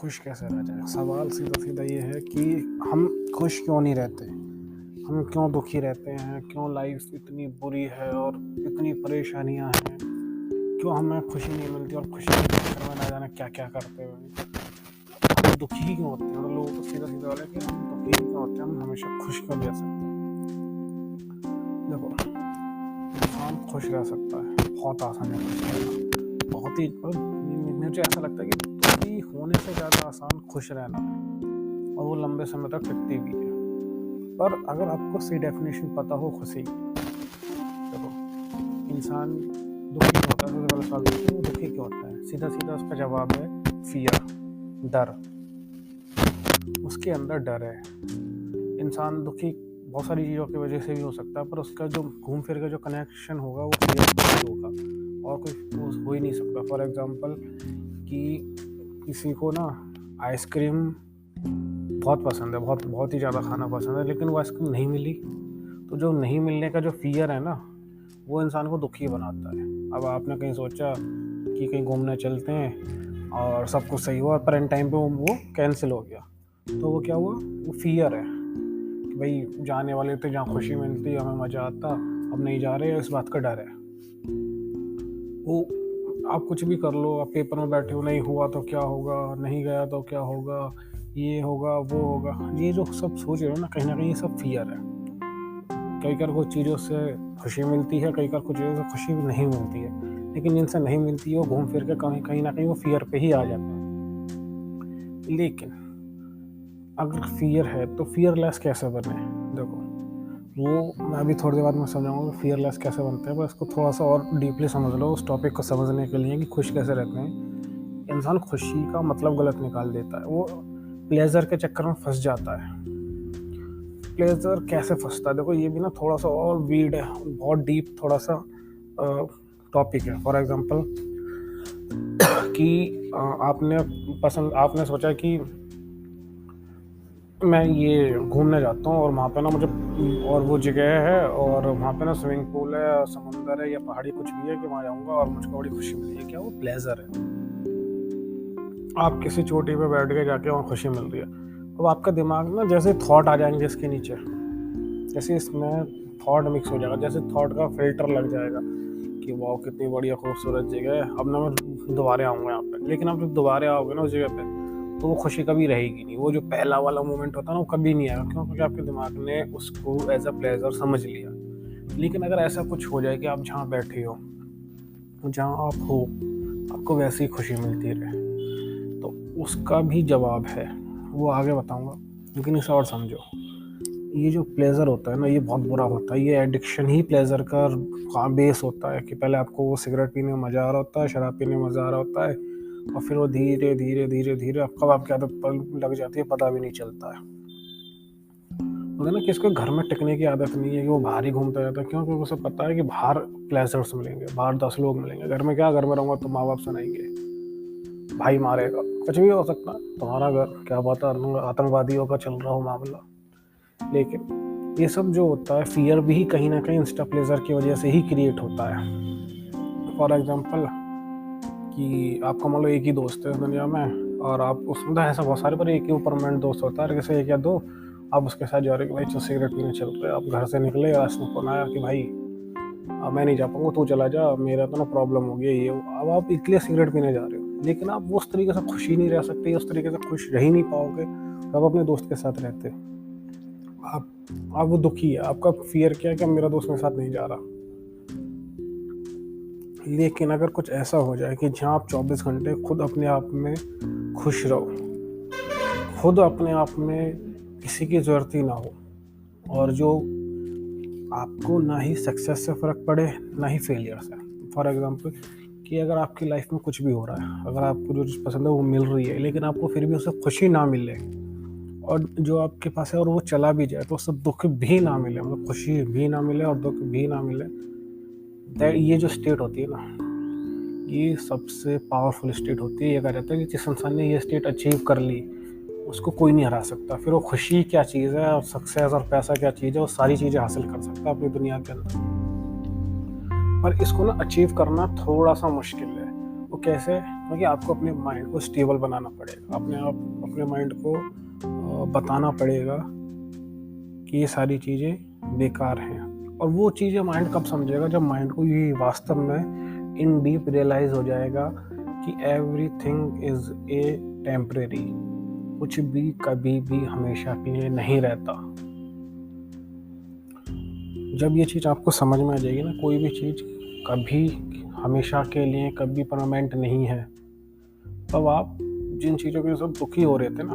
खुश कैसे रह जाए। सवाल सीधा सीधा ये है कि हम खुश क्यों नहीं रहते, हम क्यों दुखी रहते हैं, क्यों लाइफ इतनी बुरी है और इतनी परेशानियां हैं, क्यों हमें खुशी नहीं मिलती और खुशी के चक्कर में ना जाने क्या क्या करते हुए हम दुखी ही क्यों होते हैं। और लोगों को सीधा सीधा वाला कि हम दुखी ही क्यों होते हैं, हम हमेशा खुश क्यों रह सकते हैं। देखो, इंसान खुश रह सकता है, बहुत आसान है खुश रहना, बहुत ही मुझे ऐसा लगता है कि दुखी होने से ज़्यादा आसान खुश रहना है और वो लंबे समय तक टिकती भी है। पर अगर आपको सही डेफिनेशन पता हो खुशी की, देखो इंसान दुखी क्यों होता है, सबसे पहले सवाल है कि वो दुखी क्यों होता है। सीधा सीधा उसका जवाब है फियर, डर। उसके अंदर डर है। इंसान दुखी बहुत सारी चीज़ों की वजह से भी हो सकता है, पर उसका जो घूम फिर का जो कनेक्शन होगा वो फियर से होगा और कोई हो ही नहीं सकता। फॉर एग्जांपल कि किसी को ना आइसक्रीम बहुत पसंद है, बहुत ही ज़्यादा खाना पसंद है, लेकिन वो आइसक्रीम नहीं मिली, तो जो नहीं मिलने का जो फियर है ना, वो इंसान को दुखी बनाता है। अब आपने कहीं सोचा कि कहीं घूमने चलते हैं और सब कुछ सही हुआ, पर एन टाइम पे वो कैंसिल हो गया, तो वो क्या हुआ, वो फियर है कि भाई जाने वाले थे जहाँ खुशी मिलती, हमें मज़ा आता, अब नहीं जा रहे, इस बात का डर है। वो आप कुछ भी कर लो, आप पेपर में बैठे हो, नहीं हुआ तो क्या होगा, नहीं गया तो क्या होगा, ये होगा वो होगा, ये जो सब सोच रहे हो ना कहीं ये सब फियर है। कई बार कुछ चीज़ों से खुशी मिलती है, कई बार कुछ चीज़ों से खुशी भी नहीं मिलती है, लेकिन जिनसे नहीं मिलती है वो घूम फिर के कहीं ना कहीं वो फियर पे ही आ जाता है। लेकिन अगर फियर है तो फियरलेस कैसे बने, देखो वो मैं अभी थोड़ी देर बाद में समझाऊंगा कि फियरलेस कैसे बनते हैं, पर इसको थोड़ा सा और डीपली समझ लो उस टॉपिक को समझने के लिए कि खुश कैसे रहते हैं। इंसान खुशी का मतलब गलत निकाल देता है, वो प्लेजर के चक्कर में फंस जाता है। प्लेजर कैसे फंसता है, देखो ये भी ना थोड़ा सा और वीड है, बहुत डीप थोड़ा सा टॉपिक है। फॉर एग्जांपल कि आपने सोचा कि मैं ये घूमने जाता हूँ और वहाँ पे ना मुझे और वो जगह है और वहाँ पे ना स्विमिंग पूल है, समुंदर है या पहाड़ी कुछ भी है कि वहाँ जाऊँगा और मुझको बड़ी खुशी मिली है। क्या वो प्लेजर है। आप किसी चोटी पे बैठ के जाके वहाँ खुशी मिल रही है, अब आपका दिमाग ना जैसे थॉट आ जाएंगे इसके नीचे, जैसे इसमें थॉट मिक्स हो जाएगा, जैसे थॉट का फिल्टर लग जाएगा कि वाह कितनी बढ़िया खूबसूरत जगह है, अब ना मैं दोबारा आऊँगा यहाँ पे। लेकिन आप जब दोबारा आओगे ना उस जगह पे, तो वो खुशी कभी रहेगी नहीं। वो जो पहला वाला मोमेंट होता है ना वो कभी नहीं आएगा, क्यों? क्योंकि आपके दिमाग ने उसको एज अ प्लेजर समझ लिया। लेकिन अगर ऐसा कुछ हो जाए कि आप जहाँ बैठे हो, जहाँ आप हो, आपको वैसी खुशी मिलती रहे, तो उसका भी जवाब है, वो आगे बताऊँगा, लेकिन इसे और समझो। ये जो प्लेजर होता है ना, ये बहुत बुरा होता है। ये एडिक्शन ही प्लेजर का बेस होता है कि पहले आपको वो सिगरेट पीने में मज़ा आ रहा होता है, शराब पीने में मज़ा आ रहा होता है, और फिर वो धीरे धीरे धीरे धीरे कब आपकी आदत लग जाती है पता भी नहीं चलता है। मतलब ना कि इसको घर में टिकने की आदत नहीं है कि वो बाहर ही घूमता रहता है। क्यों? क्योंकि उसे पता है कि बाहर प्लेजर्स मिलेंगे, बाहर 10 लोग मिलेंगे। घर में क्या, घर में रहूँगा तो माँ बाप सुनाएंगे, भाई मारेगा, कुछ भी हो सकता है, तुम्हारा घर क्या पता आतंकवादियों का चल रहा हो मामला। लेकिन ये सब जो होता है, फियर भी कहीं ना कहीं इंस्टा प्लेजर की वजह से ही क्रिएट होता है। फॉर एग्जांपल कि आपका मान लो एक ही दोस्त है इस दुनिया में, और आप उसमें ऐसा बहुत सारे, पर एक ही परमानेंट दोस्त होता है, जैसे एक या दो, आप उसके साथ जा रहे हो कि भाई चल सिगरेट पीने चल रहे हैं। आप घर से निकले और उसने फोन आया कि भाई मैं नहीं जा पाऊंगा, तू चला जा, मेरा तो ना प्रॉब्लम हो गई ये। अब आप इसलिए सिगरेट पीने जा रहे हो, लेकिन आप वो उस तरीके से खुश ही नहीं रह सकते, उस तरीके से खुश रह ही नहीं पाओगे जब अपने दोस्त के साथ रहते। आप वो दुखी है, आपका फियर क्या है कि मेरा दोस्त मेरे साथ नहीं जा रहा। लेकिन अगर कुछ ऐसा हो जाए कि जहाँ आप 24 घंटे खुद अपने आप में खुश रहो, खुद अपने आप में किसी की ज़रूरत ही ना हो, और जो आपको ना ही सक्सेस से फ़र्क पड़े ना ही फेलियर से। फॉर एग्जांपल कि अगर आपकी लाइफ में कुछ भी हो रहा है, अगर आपको जो चीज़ पसंद है वो मिल रही है, लेकिन आपको फिर भी उससे खुशी ना मिले, और जो आपके पास है और वो चला भी जाए तो उससे दुख भी ना मिले, मतलब खुशी भी ना मिले और दुख भी ना मिले, ये जो स्टेट होती है ना, ये सबसे पावरफुल स्टेट होती है। ये कहा जाता है कि जिस इंसान ने ये स्टेट अचीव कर ली उसको कोई नहीं हरा सकता। फिर वो खुशी क्या चीज़ है और सक्सेस और पैसा क्या चीज़ है, वो सारी चीज़ें हासिल कर सकता है अपनी दुनिया के अंदर। पर इसको ना अचीव करना थोड़ा सा मुश्किल है। वो कैसे? क्योंकि आपको अपने माइंड को स्टेबल बनाना पड़ेगा, अपने माइंड को बताना पड़ेगा कि ये सारी चीज़ें बेकार हैं। और वो चीज़ें माइंड कब समझेगा, जब माइंड को ये वास्तव में इन डीप रियलाइज हो जाएगा कि एवरीथिंग इज ए टेम्परेरी, कुछ भी कभी भी हमेशा के लिए नहीं रहता। जब ये चीज़ आपको समझ में आ जाएगी ना, कोई भी चीज़ कभी हमेशा के लिए कभी परमानेंट नहीं है, तब आप जिन चीज़ों के सब दुखी हो रहे थे ना,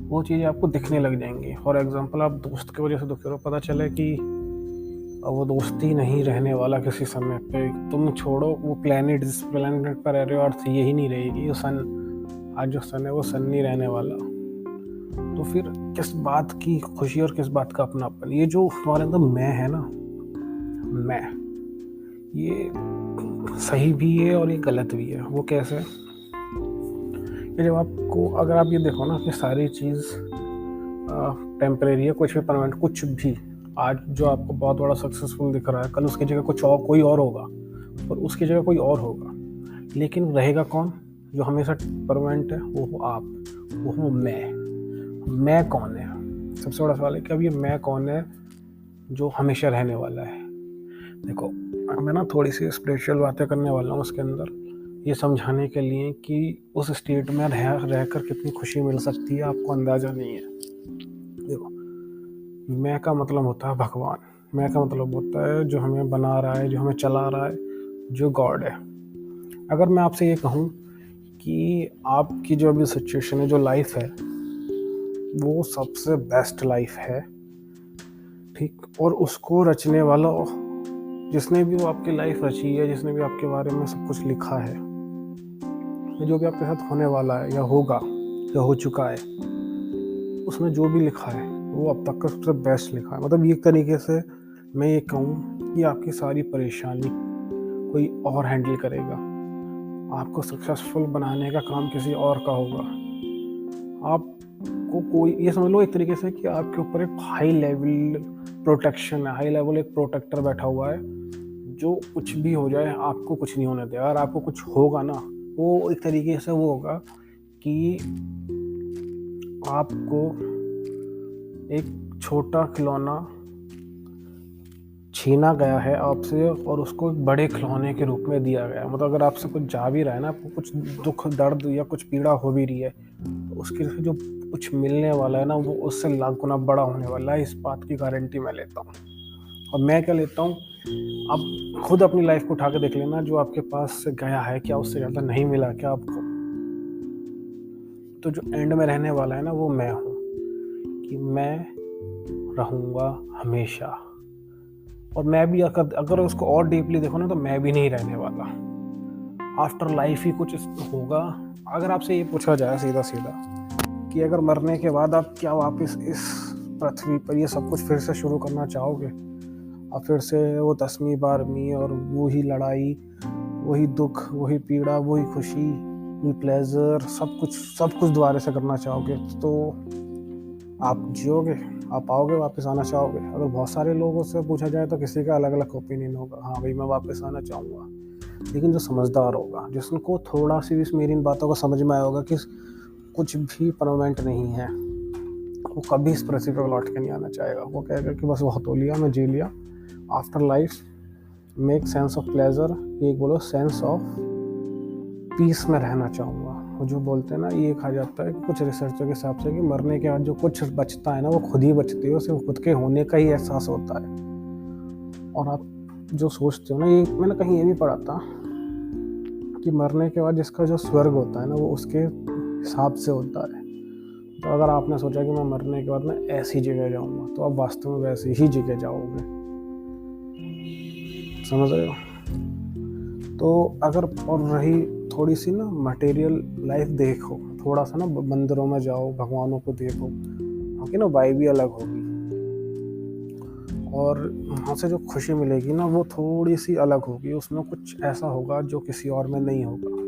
वो चीज़ें आपको दिखने लग जाएंगी। फॉर एग्जांपल, आप दोस्त की वजह से दुखी हो, पता चले कि अब वो दोस्ती नहीं रहने वाला किसी समय पे, तुम छोड़ो वो प्लेनेट, जिस प्लेनेट पर रह रहे हो अर्थ यही नहीं रहेगी, वो सन, आज जो सन है वो सन नहीं रहने वाला, तो फिर किस बात की खुशी और किस बात का अपनापन। ये जो तुम्हारे अंदर मैं है ना, मैं, ये सही भी है और ये गलत भी है। वो कैसे? ये जब आपको, अगर आप ये देखो ना कि सारी चीज़ टेम्परेरी है, कुछ भी परमानेंट, कुछ भी आज जो आपको बहुत बड़ा सक्सेसफुल दिख रहा है, कल उसकी जगह कुछ और, कोई और होगा, और उसकी जगह कोई और होगा, लेकिन रहेगा कौन? जो हमेशा परमानेंट है वो हो आप, वो हो मैं कौन है? सबसे बड़ा सवाल है कि अब ये मैं कौन है जो हमेशा रहने वाला है। देखो, मैं ना थोड़ी सी स्पिरिचुअल बातें करने वाला हूँ उसके अंदर, ये समझाने के लिए कि उस स्टेट में रहकर कितनी खुशी मिल सकती है, आपको अंदाज़ा नहीं है। देखो, मैं का मतलब होता है भगवान, मैं का मतलब होता है जो हमें बना रहा है, जो हमें चला रहा है, जो गॉड है। अगर मैं आपसे ये कहूँ कि आपकी जो अभी सिचुएशन है, जो लाइफ है, वो सबसे बेस्ट लाइफ है, ठीक, और उसको रचने वाला, जिसने भी वो आपकी लाइफ रची है, जिसने भी आपके बारे में सब कुछ लिखा है, जो भी आपके साथ होने वाला है या होगा या हो चुका है, उसने जो भी लिखा है वो अब तक का सबसे बेस्ट लिखा है। मतलब एक तरीके से मैं ये कहूँ कि आपकी सारी परेशानी कोई और हैंडल करेगा, आपको सक्सेसफुल बनाने का काम किसी और का होगा। आपको कोई, ये समझ लो एक तरीके से कि आपके ऊपर एक हाई लेवल प्रोटेक्शन है, हाई लेवल एक प्रोटेक्टर बैठा हुआ है, जो कुछ भी हो जाए आपको कुछ नहीं होने देगा। अगर आपको कुछ होगा ना, वो एक तरीके से वो होगा कि आपको एक छोटा खिलौना छीना गया है आपसे और उसको एक बड़े खिलौने के रूप में दिया गया है। मतलब अगर आपसे कुछ जा भी रहा है ना, आपको कुछ दुख दर्द या कुछ पीड़ा हो भी रही है, तो उसके जो कुछ मिलने वाला है ना, वो उससे लाख गुना बड़ा होने वाला है। इस बात की गारंटी मैं लेता हूँ। और मैं क्या लेता हूँ, आप खुद अपनी लाइफ को उठा के देख लेना, जो आपके पास से गया है क्या उससे ज़्यादा नहीं मिला क्या आपको? तो जो एंड में रहने वाला है ना, वो मैं हूँ, कि मैं रहूँगा हमेशा। और मैं भी अगर उसको और डीपली देखो ना, तो मैं भी नहीं रहने वाला। आफ्टर लाइफ ही कुछ होगा। अगर आपसे ये पूछा जाए सीधा सीधा कि अगर मरने के बाद आप क्या वापस इस पृथ्वी पर ये सब कुछ फिर से शुरू करना चाहोगे? आप फिर से वो 10वीं 12वीं और वही लड़ाई, वही दुख, वही पीड़ा, वही खुशी, वही प्लेजर, सब कुछ दोबारा से करना चाहोगे? तो आप जियोगे? आप आओगे, वापस आना चाहोगे? अगर बहुत सारे लोगों से पूछा जाए तो किसी का अलग अलग ओपिनियन होगा, हाँ भाई मैं वापस आना चाहूँगा। लेकिन जो समझदार होगा, जिसको थोड़ा सी भी मेरी इन बातों को समझ में आया होगा कि कुछ भी परमानेंट नहीं है, वो कभी इस पृथ्वी पर लौट के नहीं आना चाहेगा। वो कहेगा कि बस बहुत हो लिया, मैं जी लिया। After life make sense of pleasure, ये बोलो सेंस ऑफ पीस में रहना चाहूँगा। वो जो बोलते हैं ना, ये कहा जाता है कि कुछ रिसर्चर के हिसाब से कि मरने के बाद जो कुछ बचता है ना, वो खुद ही बचती है, सिर्फ खुद के होने का ही एहसास होता है। और आप जो सोचते हो ना, ये मैंने कहीं ये भी पढ़ा था कि मरने के बाद जिसका जो स्वर्ग होता है ना, वो उसके हिसाब से होता है। तो अगर आपने सोचा कि मैं मरने के बाद मैं ऐसी जगह जाऊँगा, तो आप वास्तव में वैसी ही जगह जाओगे। समझ रहे हो? तो अगर, और रही थोड़ी सी ना मटेरियल लाइफ देखो, थोड़ा सा ना मंदिरों में जाओ, भगवानों को देखो, वहाँ की ना वाइब भी अलग होगी, और वहाँ से जो खुशी मिलेगी ना, वो थोड़ी सी अलग होगी। उसमें कुछ ऐसा होगा जो किसी और में नहीं होगा।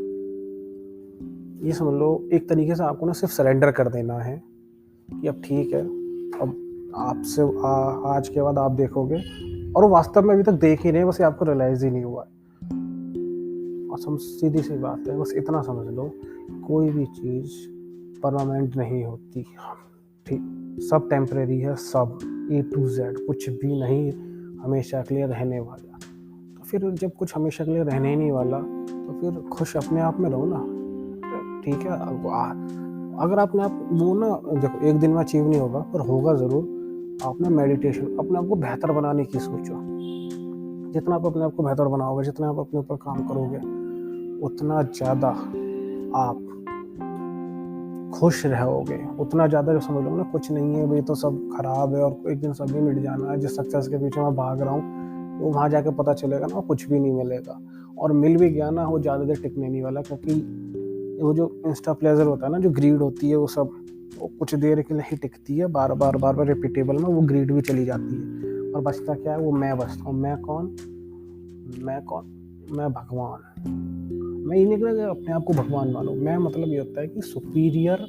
ये समझ लो एक तरीके से आपको ना सिर्फ सरेंडर कर देना है कि अब ठीक है, अब आपसे आज के बाद आप देखोगे, और वो वास्तव में अभी तक देख ही नहीं, बस ये आपको रियलाइज ही नहीं हुआ है। सीधी सी बात है, बस इतना समझ लो, कोई भी चीज़ परमानेंट नहीं होती। ठीक, सब टेम्परेरी है, सब A to Z, कुछ भी नहीं हमेशा के लिए रहने वाला। तो फिर जब कुछ हमेशा के लिए रहने ही नहीं वाला, तो फिर खुश अपने आप में रहो ना। ठीक है, अगर आपने आप वो ना, देखो एक दिन में अचीव नहीं होगा, पर होगा ज़रूर। आपने मेडिटेशन, अपने आप को बेहतर बनाने की सोचो। जितना आप अपने आप को बेहतर बनाओगे, जितना आप अपने ऊपर काम करोगे, उतना ज़्यादा आप खुश रहोगे, उतना ज़्यादा जो समझ लो ना कुछ नहीं है भाई, तो सब खराब है और एक दिन सभी मिट जाना है। जिस सक्सेस के पीछे मैं भाग रहा हूँ, वो वहाँ जाके पता चलेगा ना, कुछ भी नहीं मिलेगा। और मिल भी गया ना, वो ज़्यादा देर टिकने नहीं वाला, क्योंकि वो जो इंस्टा प्लेजर होता है ना, जो ग्रीड होती है, वो सब वो कुछ देर के लिए ही टिकती है, बार बार रिपीटेबल में वो ग्रीड भी चली जाती है। और बचता क्या है, वो मैं बचता हूँ। मैं कौन? मैं भगवान। मैं ये नहीं कह रहा अपने आप को भगवान मानो, मैं मतलब ये होता है कि superior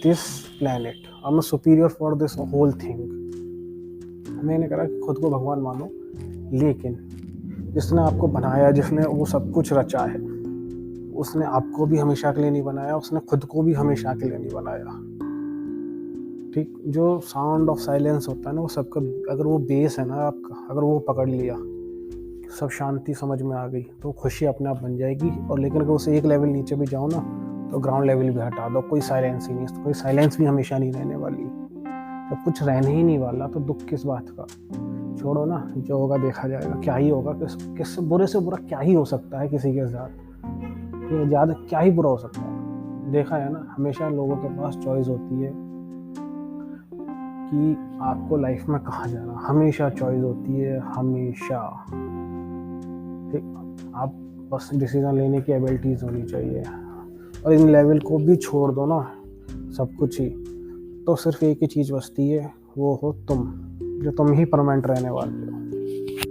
this planet, I am superior for this whole thing. मैं नहीं कह रहा कि खुद को भगवान मानो, लेकिन जिसने आपको बनाया, जिसने वो सब कुछ रचा है, उसने आपको भी हमेशा के लिए नहीं बनाया, उसने खुद को भी हमेशा के लिए नहीं बनाया। ठीक, जो साउंड ऑफ साइलेंस होता है ना, वो सबका, अगर वो बेस है ना आपका, अगर वो पकड़ लिया, सब शांति समझ में आ गई, तो खुशी अपने आप बन जाएगी। और लेकिन अगर उसे एक लेवल नीचे भी जाओ ना, तो ग्राउंड लेवल भी हटा दो, कोई साइलेंस ही नहीं, कोई साइलेंस भी हमेशा नहीं रहने वाली। जब कुछ रहने ही नहीं वाला, तो दुख किस बात का? छोड़ो ना, जो होगा देखा जाएगा। क्या ही होगा, किस बुरे से बुरा क्या ही हो सकता है किसी के साथ, ये ज़्यादा क्या ही बुरा हो सकता है। देखा है ना, हमेशा लोगों के पास चॉइस होती है कि आपको लाइफ में कहाँ जाना, हमेशा चॉइस होती है, हमेशा। ठीक, आप बस डिसीजन लेने की एबिलिटीज़ होनी चाहिए। और इन लेवल को भी छोड़ दो ना, सब कुछ ही, तो सिर्फ एक ही चीज़ बचती है, वो हो तुम, जो तुम ही परमानेंट रहने वाले हो।